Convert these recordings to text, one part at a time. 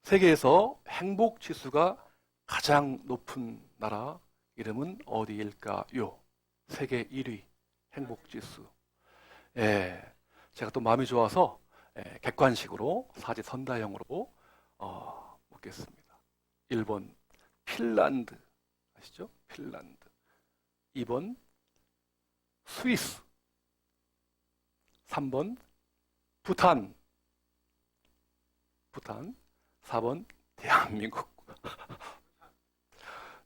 세계에서 행복 지수가 가장 높은 나라 이름은 어디일까요? 세계 1위 행복 지수. 예, 제가 또 마음이 좋아서 객관식으로 사지선다형으로 묻겠습니다. 1번 핀란드 아시죠? 핀란드. 2번 스위스. 3번 부탄. 4번 대한민국.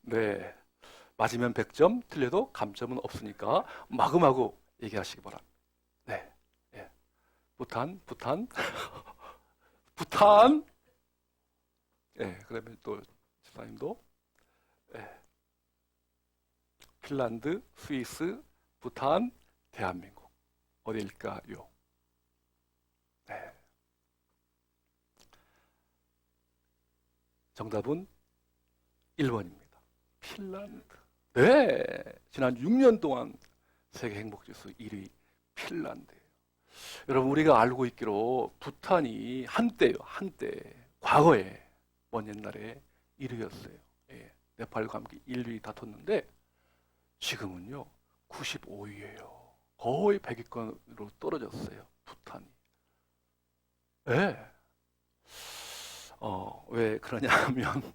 네, 맞으면 100점, 틀려도 감점은 없으니까 마구마구 얘기하시기 바랍니다. 네, 예. 부탄. 부탄. 예, 그러면 또 집사님도 핀란드, 스위스, 부탄, 대한민국 어디일까요? 네. 정답은 1번입니다. 핀란드. 네, 지난 6년 동안 세계 행복지수 1위 핀란드예요. 여러분, 우리가 알고 있기로 부탄이 한때 과거에 먼 옛날에 1위였어요. 예, 네팔과 함께 1위 다퉜는데 지금은요 95위예요. 거의 100위권으로 떨어졌어요. 부탄이. 네. 왜 그러냐 하면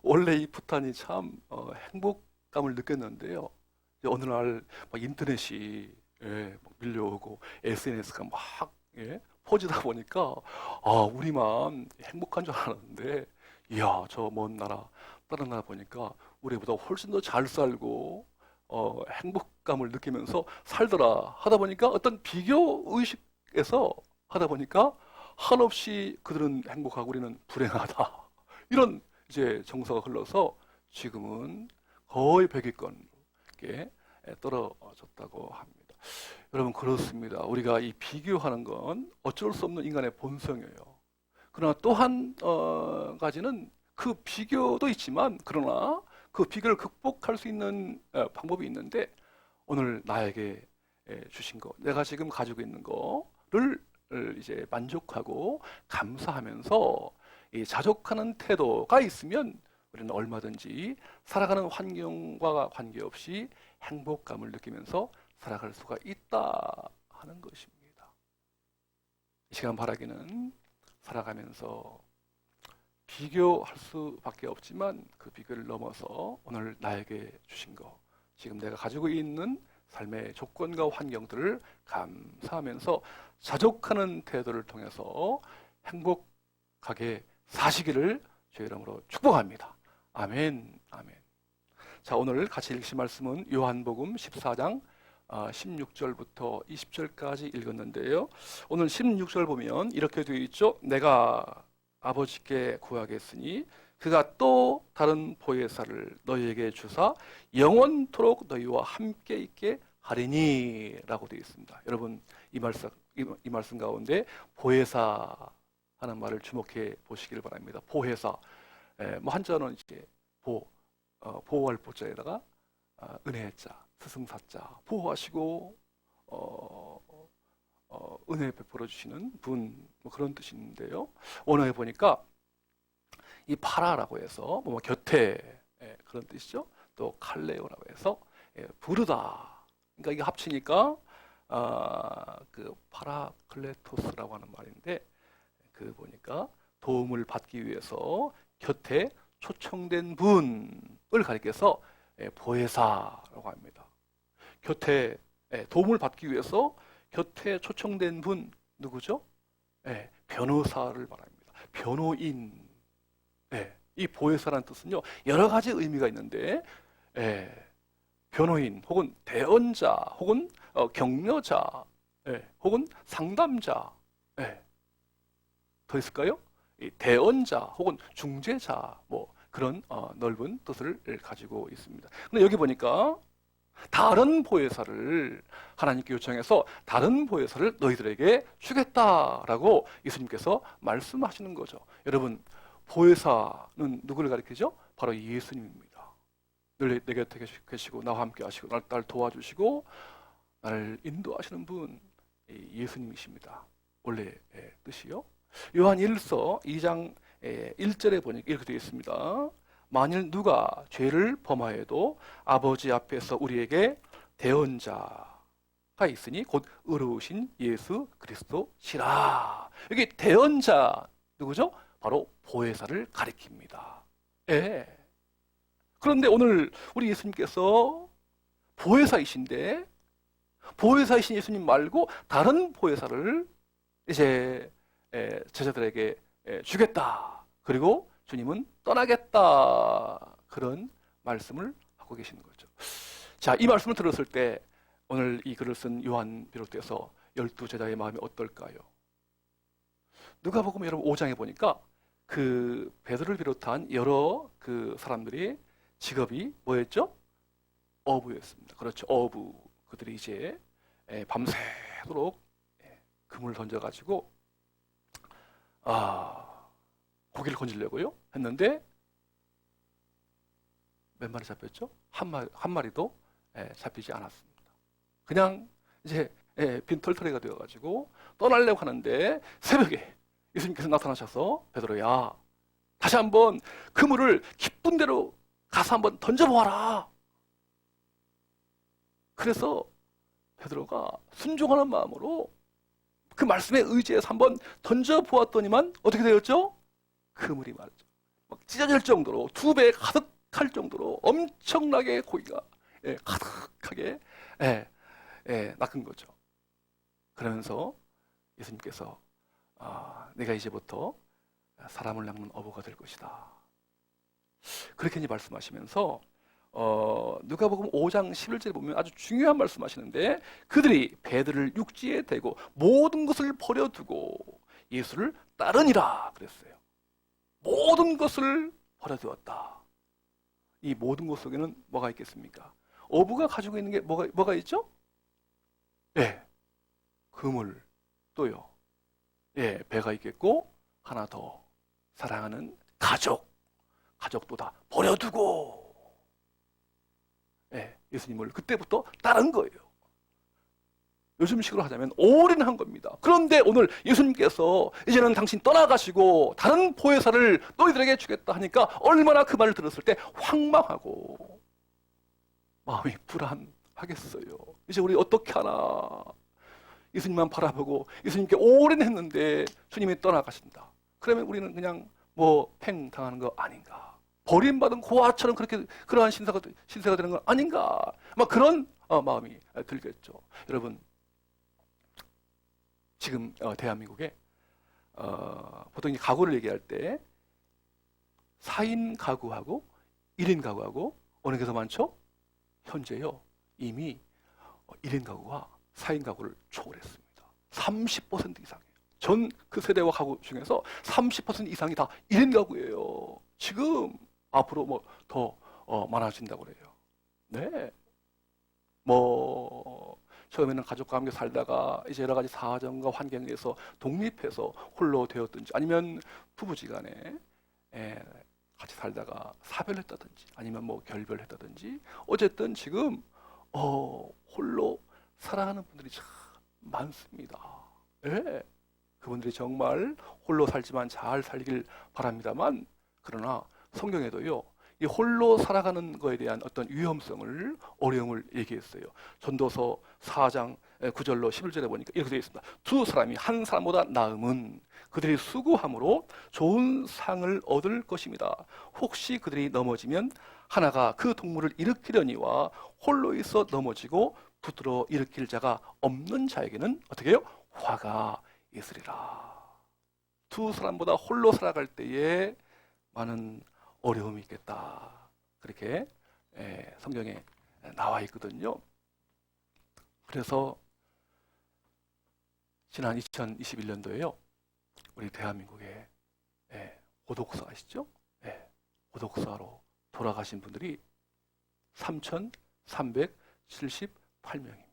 원래 이 부탄이 참 행복감을 느꼈는데요. 어느 날 막 인터넷이 막 밀려오고 SNS가 막 퍼지다 보니까 우리만 행복한 줄 알았는데 이야, 저 먼 나라 다른 나라 보니까 우리보다 훨씬 더 잘 살고 행복감을 느끼면서 살더라 하다 보니까 어떤 비교 의식에서 하다 보니까 한없이 그들은 행복하고 우리는 불행하다. 이런 이제 정서가 흘러서 지금은 거의 100위권에 떨어졌다고 합니다. 여러분, 그렇습니다. 우리가 이 비교하는 건 어쩔 수 없는 인간의 본성이에요. 그러나 또 한 가지는 그 비교도 있지만 그러나 그 비교를 극복할 수 있는 방법이 있는데 오늘 나에게 주신 거, 내가 지금 가지고 있는 거를 이제 만족하고 감사하면서 이 자족하는 태도가 있으면 우리는 얼마든지 살아가는 환경과 관계없이 행복감을 느끼면서 살아갈 수가 있다 하는 것입니다. 이 시간 바라기는 살아가면서 비교할 수밖에 없지만 그 비교를 넘어서 오늘 나에게 주신 거, 지금 내가 가지고 있는 삶의 조건과 환경들을 감사하면서 자족하는 태도를 통해서 행복하게 사시기를 주의 이름으로 축복합니다. 아멘, 아멘. 자, 오늘 같이 읽으실 말씀은 요한복음 14장 16절부터 20절까지 읽었는데요. 오늘 16절 보면 이렇게 되어 있죠. 내가 아버지께 구하겠으니 그가 또 다른 보혜사를 너희에게 주사 영원토록 너희와 함께 있게 하리니 라고 되어 있습니다. 여러분, 이 말씀 가운데 보혜사 하는 말을 주목해 보시기를 바랍니다. 보혜사. 뭐 한자는 이제 보호할 보자에다가 은혜의 자, 스승사자, 보호하시고 은혜 베풀어 주시는 분, 뭐 그런 뜻인데요. 원어에 보니까 이 파라라고 해서 뭐 곁에 그런 뜻이죠. 또 칼레오라고 해서 부르다. 그러니까 이게 합치니까 그 파라클레토스라고 하는 말인데 그 보니까 도움을 받기 위해서 곁에 초청된 분을 가리켜서 보혜사라고 합니다. 곁에 도움을 받기 위해서 곁에 초청된 분 누구죠? 변호사를 말합니다. 변호인. 이 보혜사라는 뜻은요 여러 가지 의미가 있는데 변호인 혹은 대언자 혹은 격려자 혹은 상담자 더 있을까요? 대언자 혹은 중재자 뭐 그런 넓은 뜻을 가지고 있습니다. 근데 여기 보니까 다른 보혜사를 하나님께 요청해서 다른 보혜사를 너희들에게 주겠다라고 예수님께서 말씀하시는 거죠. 여러분, 보혜사는 누구를 가리키죠? 바로 예수님입니다. 늘 내 곁에 계시고 나와 함께 하시고 날 도와주시고 나를 인도하시는 분 예수님이십니다. 원래 뜻이요. 요한 1서 2장 1절에 보니까 이렇게 되어 있습니다. 만일 누가 죄를 범하여도 아버지 앞에서 우리에게 대언자가 있으니 곧 의로우신 예수 그리스도시라. 여기 대언자 누구죠? 바로 보혜사를 가리킵니다. 예. 그런데 오늘 우리 예수님께서 보혜사이신데 보혜사이신 예수님 말고 다른 보혜사를 이제 제자들에게 주겠다. 그리고 주님은 떠나겠다. 그런 말씀을 하고 계시는 거죠. 자, 이 말씀을 들었을 때 오늘 이 글을 쓴 요한 비롯해서 12제자의 마음이 어떨까요? 누가복음 여러분 5장에 보니까 그 베드로를 비롯한 여러 그 사람들이 직업이 뭐였죠? 어부였습니다. 그렇죠. 어부. 그들이 이제 밤새도록 그물을 던져가지고 고기를 건지려고요 했는데 몇 마리 잡혔죠? 한 마리도 잡히지 않았습니다. 그냥 이제 빈털터리가 되어가지고 떠나려고 하는데 새벽에 예수님께서 나타나셔서 베드로야 다시 한번 그물을 깊은 데로 가서 한번 던져보아라. 그래서 베드로가 순종하는 마음으로 그 말씀에 의지해서 한번 던져보았더니만 어떻게 되었죠? 그물이 말이죠. 막 찢어질 정도로 2배 가득할 정도로 엄청나게 고기가 가득하게 낚은 거죠. 그러면서 예수님께서 내가 이제부터 사람을 낚는 어부가 될 것이다. 그렇게 이제 말씀하시면서 누가복음 5장 11절에 보면 아주 중요한 말씀하시는데 그들이 배들을 육지에 대고 모든 것을 버려두고 예수를 따르니라 그랬어요. 모든 것을 버려두었다. 이 모든 것 속에는 뭐가 있겠습니까? 어부가 가지고 있는 게 뭐가 있죠? 그물 또요. 배가 있겠고 하나 더 사랑하는 가족도 다 버려두고 예수님을 그때부터 따른 거예요. 요즘식으로 하자면 올인한 겁니다. 그런데 오늘 예수님께서 이제는 당신 떠나가시고 다른 보혜사를 너희들에게 주겠다 하니까 얼마나 그 말을 들었을 때 황망하고 마음이 불안하겠어요. 이제 우리 어떻게 하나. 예수님만 바라보고 예수님께 올인했는데 주님이 떠나가신다. 그러면 우리는 그냥 팽 당하는 거 아닌가. 버림받은 고아처럼 그러한 신세가 되는 건 아닌가. 그런 마음이 들겠죠. 여러분, 지금 대한민국에 보통 이 가구를 얘기할 때 4인 가구하고 1인 가구하고 어느 게 더 많죠? 현재요. 이미 1인 가구가 4인 가구를 초월했습니다. 30% 이상이에요. 전 그 세대와 가구 중에서 30% 이상이 다 1인 가구예요. 지금 앞으로 더 많아진다고 그래요. 네. 처음에는 가족과 함께 살다가 이제 여러 가지 사정과 환경에서 독립해서 홀로 되었든지 아니면 부부지간에 같이 살다가 사별했다든지 아니면 결별했다든지 어쨌든 지금 홀로 살아가는 분들이 참 많습니다. 그분들이 정말 홀로 살지만 잘 살길 바랍니다만 그러나 성경에도요 이 홀로 살아가는 거에 대한 어떤 위험성을 어려움을 얘기했어요. 전도서 4장 9절로 11절에 보니까 이렇게 되어 있습니다. 두 사람이 한 사람보다 나음은 그들이 수고함으로 좋은 상을 얻을 것입니다. 혹시 그들이 넘어지면 하나가 그 동물을 일으키려니와 홀로 있어 넘어지고 붙들어 일으킬 자가 없는 자에게는 어떻게 해요? 화가 있으리라. 두 사람보다 홀로 살아갈 때에 많은 어려움이 있겠다. 그렇게 성경에 나와 있거든요. 그래서 지난 2021년도에요. 우리 대한민국에 고독사 아시죠? 고독사로 돌아가신 분들이 3,378명입니다.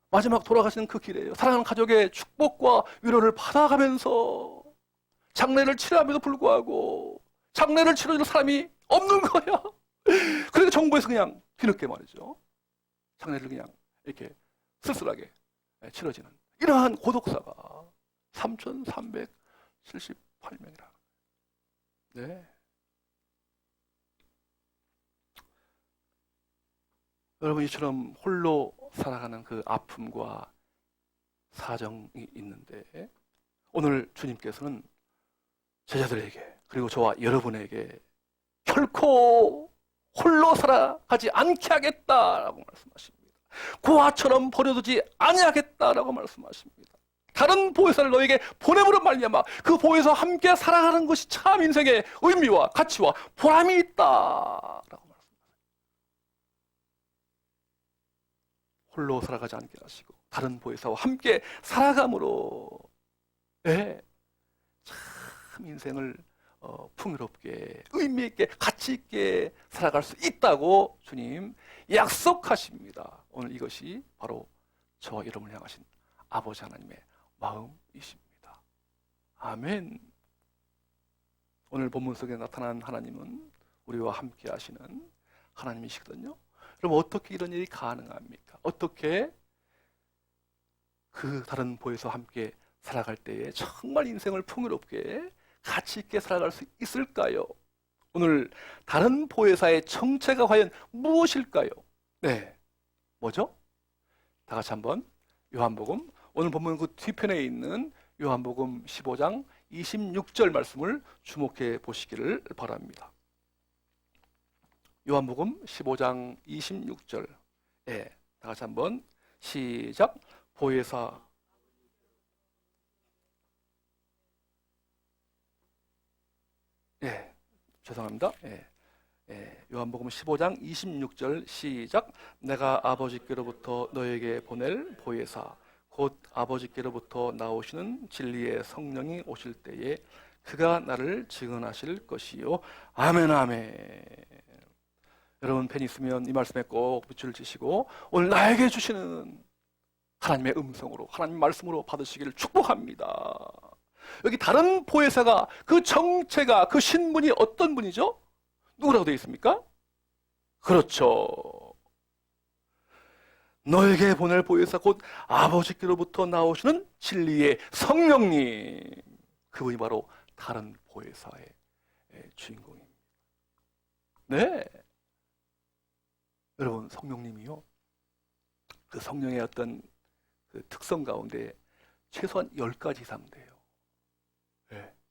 마지막 돌아가시는 그 길이에요. 사랑하는 가족의 축복과 위로를 받아가면서 장례를 치르함에도 불구하고 장례를 치러줄 사람이 없는 거야. 그러니까 정부에서 그냥 뒤늦게 말이죠. 장례를 그냥 이렇게 쓸쓸하게 치러지는 이러한 고독사가 3,378명이라. 네. 여러분, 이처럼 홀로 살아가는 그 아픔과 사정이 있는데, 오늘 주님께서는 제자들에게, 그리고 저와 여러분에게 결코 홀로 살아가지 않게 하겠다라고 말씀하십니다. 고아처럼 버려두지 아니하겠다라고 말씀하십니다. 다른 보혜사를 너에게 보냄으로 말미암아 그 보혜사와 함께 살아가는 것이 참 인생의 의미와 가치와 보람이 있다라고 말씀하십니다. 홀로 살아가지 않게 하시고 다른 보혜사와 함께 살아감으로 참 인생을 풍요롭게 의미 있게 가치 있게 살아갈 수 있다고 주님 약속하십니다. 오늘 이것이 바로 저와 여러분을 향하신 아버지 하나님의 마음이십니다. 아멘. 오늘 본문 속에 나타난 하나님은 우리와 함께 하시는 하나님이시거든요. 그럼 어떻게 이런 일이 가능합니까? 어떻게 그 다른 보혜사와 함께 살아갈 때에 정말 인생을 풍요롭게 가치 있게 살아갈 수 있을까요? 오늘 다른 보혜사의 정체가 과연 무엇일까요? 네, 뭐죠? 다 같이 한번 요한복음, 오늘 본문 그 뒤편에 있는 요한복음 15장 26절 말씀을 주목해 보시기를 바랍니다. 요한복음 15장 26절, 다 같이 한번 시작. 보혜사 죄송합니다. 요한복음 15장 26절 시작. 내가 아버지께로부터 너에게 보낼 보혜사 곧 아버지께로부터 나오시는 진리의 성령이 오실 때에 그가 나를 증언하실 것이요. 아멘 아멘. 여러분 펜 있으면 이 말씀에 꼭 밑줄을 치시고 오늘 나에게 주시는 하나님의 음성으로 하나님 말씀으로 받으시기를 축복합니다. 여기 다른 보혜사가 그 정체가 그 신분이 어떤 분이죠? 누구라고 되어 있습니까? 그렇죠. 너에게 보낼 보혜사 곧 아버지께로부터 나오시는 진리의 성령님. 그분이 바로 다른 보혜사의 주인공입니다. 네. 여러분 성령님이요. 그 성령의 어떤 그 특성 가운데 최소한 10가지 이상 돼요.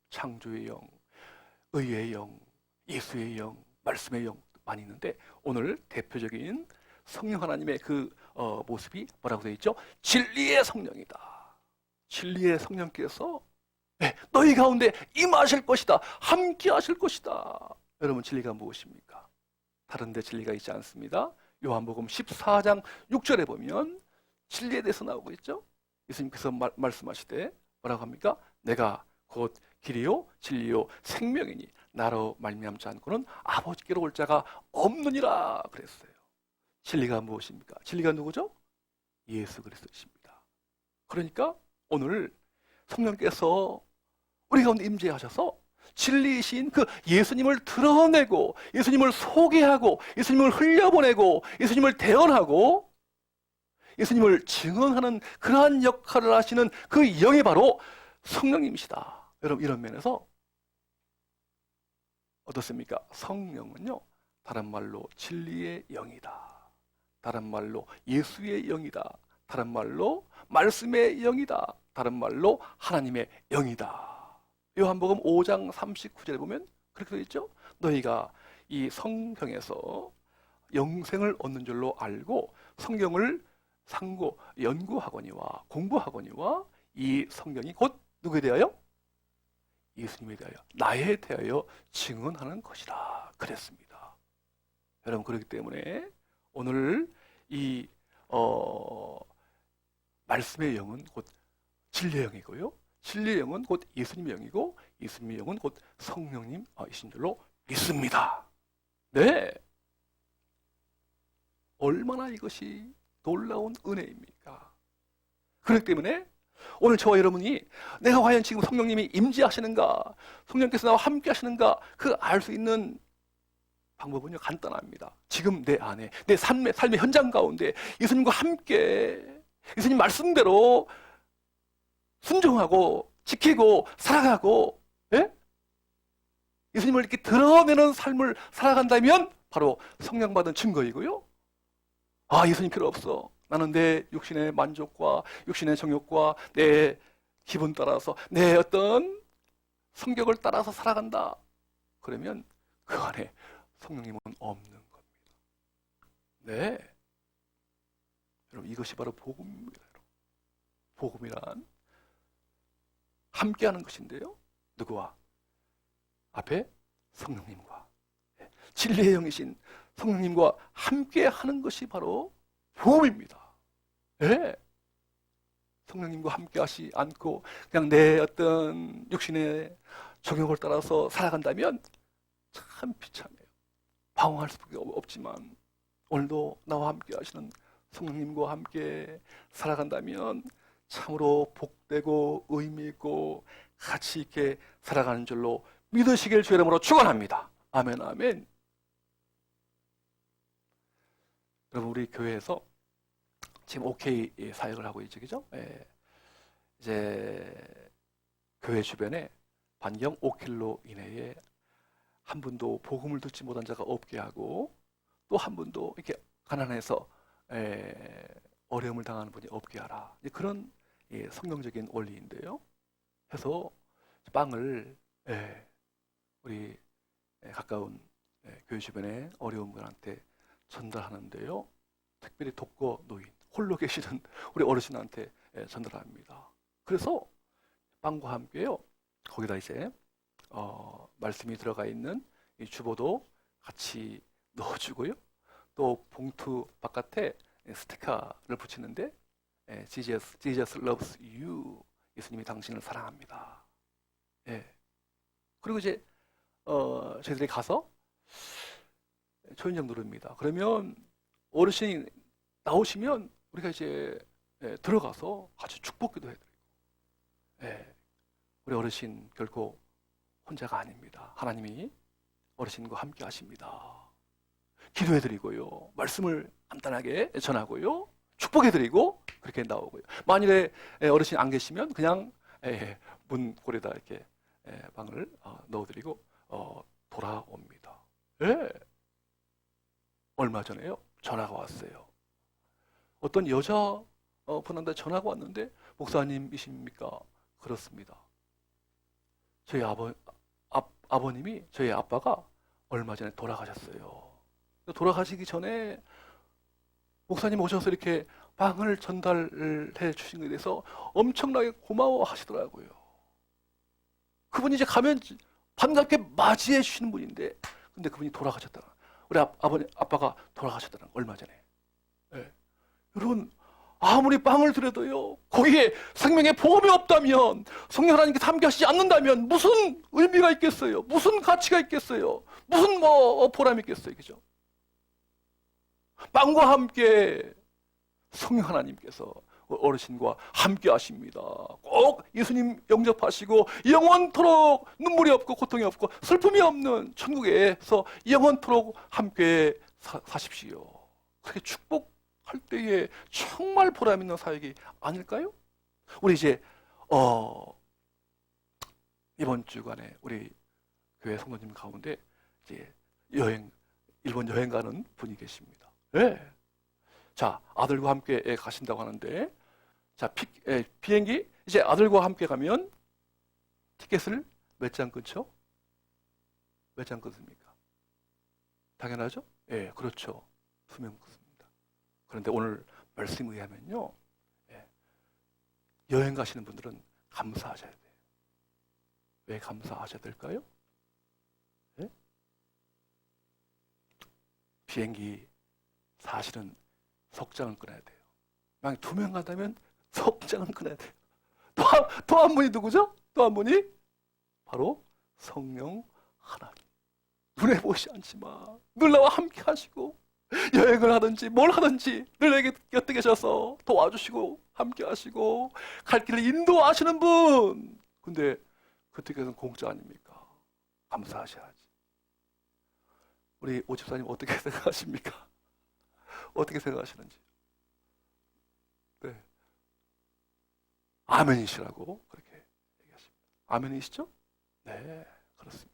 창조의 영, 의의 영, 예수의 영, 말씀의 영 많이 있는데 오늘 대표적인 성령 하나님의 그 모습이 뭐라고 되어 있죠? 진리의 성령이다. 진리의 성령께서 너희 가운데 임하실 것이다. 함께 하실 것이다. 여러분 진리가 무엇입니까? 다른 데 진리가 있지 않습니다. 요한복음 14장 6절에 보면 진리에 대해서 나오고 있죠. 예수님께서 말씀하시되 뭐라고 합니까? 내가 곧 길이요 진리요 생명이니 나로 말미암지 않고는 아버지께로 올 자가 없느니라 그랬어요. 진리가 무엇입니까? 진리가 누구죠? 예수 그리스도이십니다. 그러니까 오늘 성령께서 우리 가운데 임재하셔서 진리이신 그 예수님을 드러내고 예수님을 소개하고 예수님을 흘려보내고 예수님을 대언하고 예수님을 증언하는 그러한 역할을 하시는 그 영이 바로 성령님이시다. 여러분 이런 면에서 어떻습니까? 성령은요 다른 말로 진리의 영이다. 다른 말로 예수의 영이다. 다른 말로 말씀의 영이다. 다른 말로 하나님의 영이다. 요한복음 5장 39절에 보면 그렇게 되어 있죠. 너희가 이 성경에서 영생을 얻는 줄로 알고 성경을 상고 연구하거니와 공부하거니와 이 성경이 곧 누구에 대하여? 예수님에 대하여 나에 대하여 증언하는 것이라 그랬습니다. 여러분 그렇기 때문에 오늘 이 말씀의 영은 곧 진리의 영이고요. 진리의 영은 곧 예수님의 영이고 예수님의 영은 곧 성령님이신 줄로 믿습니다. 네. 얼마나 이것이 놀라운 은혜입니까? 그렇기 때문에 오늘 저와 여러분이 내가 과연 지금 성령님이 임재하시는가, 성령께서 나와 함께 하시는가 그 알 수 있는 방법은요 간단합니다. 지금 내 안에 내 삶의 현장 가운데 예수님과 함께 예수님 말씀대로 순종하고 지키고 살아가고, 예? 예수님을 이렇게 드러내는 삶을 살아간다면 바로 성령 받은 증거이고요. 아, 예수님 필요 없어. 나는 내 육신의 만족과 육신의 정욕과 내 기분 따라서 내 어떤 성격을 따라서 살아간다. 그러면 그 안에 성령님은 없는 겁니다. 네. 여러분, 이것이 바로 복음입니다. 복음이란 함께하는 것인데요. 누구와? 앞에 성령님과, 진리의 영이신 성령님과 함께하는 것이 바로 복음입니다. 예. 성령님과 함께하지 않고 그냥 내 어떤 육신의 정욕을 따라서 살아간다면 참 비참해요. 방황할 수밖에 없지만 오늘도 나와 함께 하시는 성령님과 함께 살아간다면 참으로 복되고 의미 있고 가치 있게 살아가는 줄로 믿으시길 주의 이름으로 축원합니다. 아멘, 아멘. 여러분, 우리 교회에서 지금 OK 사역을 하고 있죠, 그죠? 예. 이제 교회 주변에 반경 5km 이내에 한 분도 복음을 듣지 못한 자가 없게 하고 또 한 분도 이렇게 가난해서 어려움을 당하는 분이 없게 하라. 그런 성경적인 원리인데요. 해서 빵을 우리 가까운 교회 주변에 어려운 분한테 전달하는데요. 특별히 독거 노인, 홀로 계시는 우리 어르신한테 전달합니다. 그래서 빵과 함께요. 거기다 이제 말씀이 들어가 있는 이 주보도 같이 넣어주고요. 또 봉투 바깥에 스티커를 붙이는데 Jesus loves you. 예수님이 당신을 사랑합니다. 예. 그리고 이제 저희들이 가서 초인종 누릅니다. 그러면 어르신이 나오시면 우리가 이제 들어가서 같이 축복기도 해드리고, 우리 어르신 결코 혼자가 아닙니다. 하나님이 어르신과 함께 하십니다. 기도해드리고요, 말씀을 간단하게 전하고요, 축복해드리고 그렇게 나오고요. 만일에 어르신 안 계시면 그냥 문고리에다 이렇게 빵을 넣어드리고 돌아옵니다. 예. 얼마 전에요, 전화가 왔어요. 어떤 여자 분한테 전화가 왔는데, 목사님이십니까? 그렇습니다. 저희 아버님이, 저희 아빠가 얼마 전에 돌아가셨어요. 돌아가시기 전에 목사님 오셔서 이렇게 빵을 전달해 주신 것에 대해서 엄청나게 고마워 하시더라고요. 그분이 이제 가면 반갑게 맞이해 주시는 분인데, 근데 그분이 돌아가셨다. 우리 아빠가 돌아가셨다는 거, 얼마 전에. 네. 여러분, 아무리 빵을 드려도요, 거기에 생명의 보험이 없다면, 성령 하나님께서 함께 하시지 않는다면 무슨 의미가 있겠어요? 무슨 가치가 있겠어요? 무슨 보람이 있겠어요? 그죠? 빵과 함께 성령 하나님께서 어르신과 함께 하십니다. 꼭 예수님 영접하시고 영원토록 눈물이 없고 고통이 없고 슬픔이 없는 천국에서 영원토록 함께 사십시오. 그렇게 축복할 때에 정말 보람 있는 사역이 아닐까요? 우리 이제 이번 주간에 우리 교회 성도님 가운데 이제 일본 여행 가는 분이 계십니다. 네. 자, 아들과 함께 가신다고 하는데, 자, 비행기 이제 아들과 함께 가면 티켓을 몇 장 끊죠? 몇 장 끊습니까? 당연하죠? 예, 네, 그렇죠. 2명 끊습니다. 그런데 오늘 말씀에 의하면요, 여행 가시는 분들은 감사하셔야 돼요. 왜 감사하셔야 될까요? 네? 비행기 사실은 석장을 끊어야 돼요. 만약 2명 간다면 석장을 끊어야 돼요. 또 한 분이 누구죠? 또 한 분이 바로 성령 하나님. 눈에 보이지 않지만 늘 나와 함께 하시고 여행을 하든지 뭘 하든지 늘 내게 곁에 계셔서 도와주시고 함께 하시고 갈 길을 인도하시는 분. 근데 그 티켓은 공짜 아닙니까? 감사하셔야지. 우리 오 집사님 어떻게 생각하십니까? 어떻게 생각하시는지. 네. 아멘이시라고 그렇게 얘기하십니다. 아멘이시죠? 네, 그렇습니다.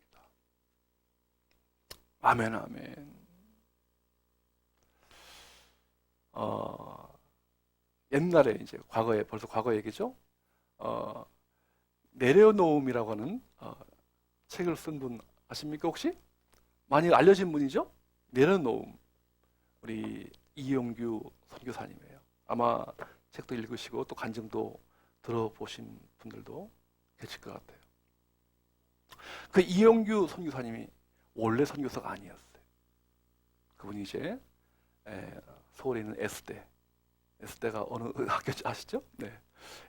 아멘, 아멘. 옛날에 이제 과거에 벌써 과거 얘기죠. 내려놓음이라고 하는 책을 쓴 분 아십니까 혹시? 많이 알려진 분이죠. 내려놓음. 우리 이용규 선교사님이에요. 아마 책도 읽으시고 또 간증도 들어보신 분들도 계실 것 같아요. 그 이용규 선교사님이 원래 선교사가 아니었어요. 그분이 이제 서울에 있는 S대가 어느 학교인지 아시죠? 네,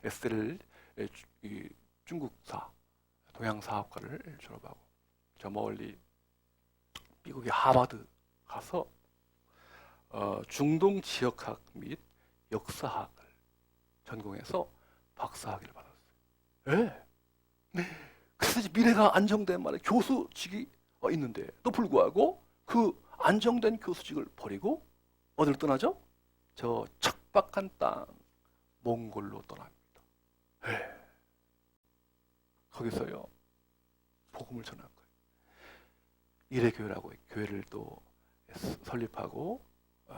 S대를 중국사 동양사학과를 졸업하고 저 멀리 미국의 하버드 가서 중동 지역학 및 역사학을 전공해서 박사학위를 받았어요. 네. 그래서 이제 미래가 안정된 말에 교수직이 있는데도 불구하고 그 안정된 교수직을 버리고 어디를 떠나죠? 저 척박한 땅 몽골로 떠납니다. 거기서요 복음을 전한 거예요. 이레교회라고 교회를 또 설립하고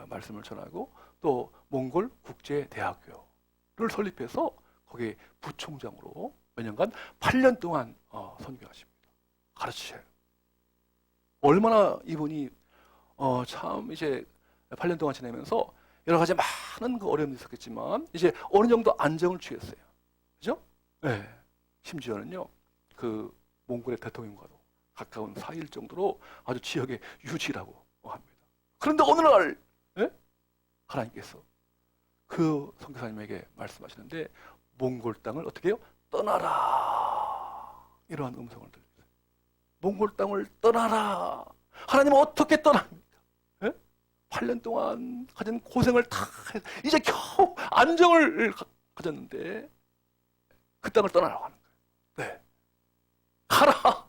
말씀을 전하고 또 몽골 국제대학교를 설립해서 거기에 부총장으로 몇 년간 8년 동안 선교하십니다. 가르치셔요. 얼마나 이분이 참 이제 8년 동안 지내면서 여러 가지 많은 그 어려움이 있었겠지만 이제 어느 정도 안정을 취했어요. 그죠? 네. 심지어는요 그 몽골의 대통령과도 가까운 사이일 정도로 아주 지역의 유지라고 합니다. 그런데 어느 날 하나님께서 그 선교사님에게 말씀하시는데 몽골 땅을 어떻게 해요? 떠나라. 이러한 음성을 들렸어요. 몽골 땅을 떠나라. 하나님은 어떻게 떠납니까? 8년 동안 가진 고생을 다 해서 이제 겨우 안정을 가졌는데 그 땅을 떠나라고 하는 거예요. 네. 가라.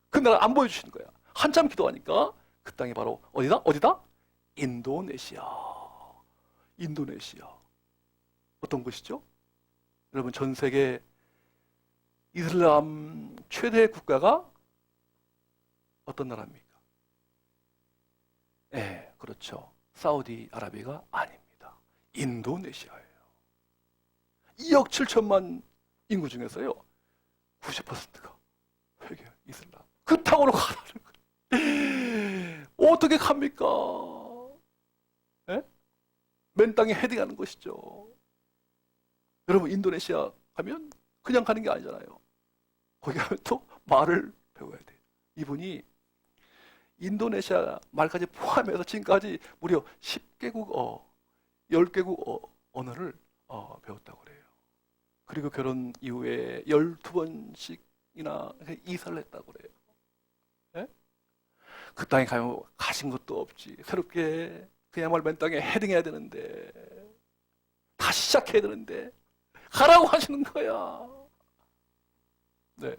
그 나라 안 보여주시는 거야. 한참 기도하니까 그 땅이 바로 어디다? 인도네시아. 어떤 곳이죠? 여러분 전 세계 이슬람 최대 국가가 어떤 나라입니까? 네, 그렇죠. 사우디아라비아가 아닙니다. 인도네시아예요. 2억 7천만 인구 중에서요 90%가 회개 이슬람. 그 땅으로 가라는 거예요. 어떻게 갑니까? 맨 땅에 헤딩하는 것이죠. 여러분 인도네시아 가면 그냥 가는 게 아니잖아요. 거기 가면 또 말을 배워야 돼요. 이분이 인도네시아 말까지 포함해서 지금까지 무려 10개국 10개국 언어를 배웠다고 그래요. 그리고 결혼 이후에 12번씩이나 이사를 했다고 그래요. 네? 그 땅에 가면 가신 것도 없지. 새롭게 그야말로 맨 땅에 헤딩해야 되는데 다시 시작해야 되는데 가라고 하시는 거야. 네.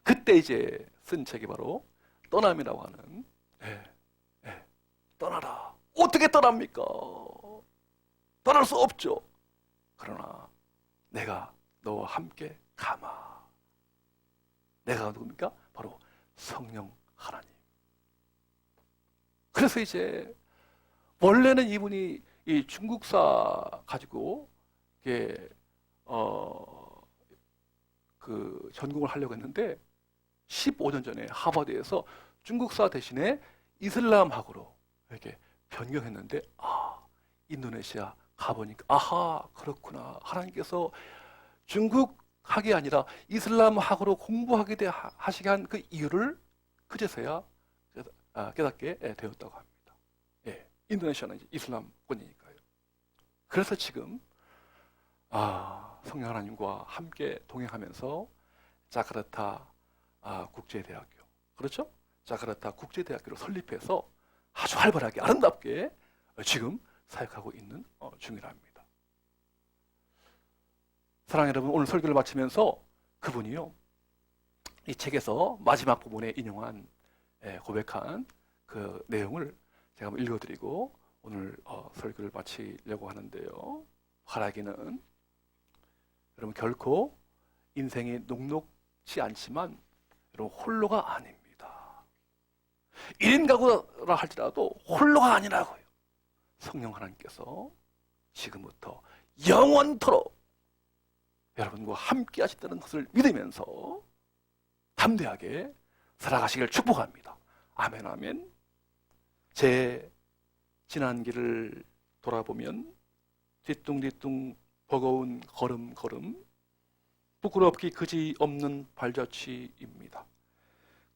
그때 이제 쓴 책이 바로 떠남이라고 하는 떠나라. 어떻게 떠납니까? 떠날 수 없죠. 그러나 내가 너와 함께 가마. 내가 누굽니까? 바로 성령 하나님. 그래서 이제 원래는 이분이 이 중국사 가지고 이게 그 전공을 하려고 했는데 15년 전에 하버드에서 중국사 대신에 이슬람학으로 이렇게 변경했는데 인도네시아 가보니까 아하 그렇구나. 하나님께서 중국학이 아니라 이슬람학으로 공부하게 하시게 한 그 이유를 그제서야 깨닫게 되었다고 합니다. 인도네시아는 이제 이슬람권이니까요. 그래서 지금 성령 하나님과 함께 동행하면서 자카르타 국제대학교, 그렇죠? 자카르타 국제대학교를 설립해서 아주 활발하게 아름답게 지금 사역하고 있는 중이랍니다. 사랑하는 여러분, 오늘 설교를 마치면서 그분이요 이 책에서 마지막 부분에 인용한 고백한 그 내용을 제가 한번 읽어드리고 오늘 설교를 마치려고 하는데요. 바라기는 여러분 결코 인생이 녹록지 않지만 여러분 홀로가 아닙니다. 1인 가구라 할지라도 홀로가 아니라고요. 성령 하나님께서 지금부터 영원토록 여러분과 함께 하시다는 것을 믿으면서 담대하게 살아가시길 축복합니다. 아멘, 아멘. 제 지난 길을 돌아보면 뒤뚱뒤뚱 버거운 걸음걸음, 부끄럽기 그지없는 발자취입니다.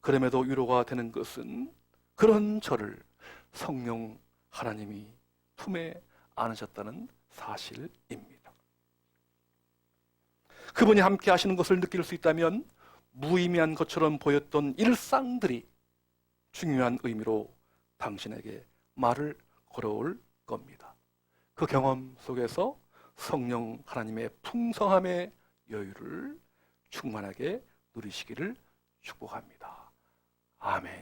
그럼에도 위로가 되는 것은 그런 저를 성령 하나님이 품에 안으셨다는 사실입니다. 그분이 함께 하시는 것을 느낄 수 있다면 무의미한 것처럼 보였던 일상들이 중요한 의미로 당신에게 말을 걸어올 겁니다. 그 경험 속에서 성령 하나님의 풍성함의 여유를 충만하게 누리시기를 축복합니다. 아멘.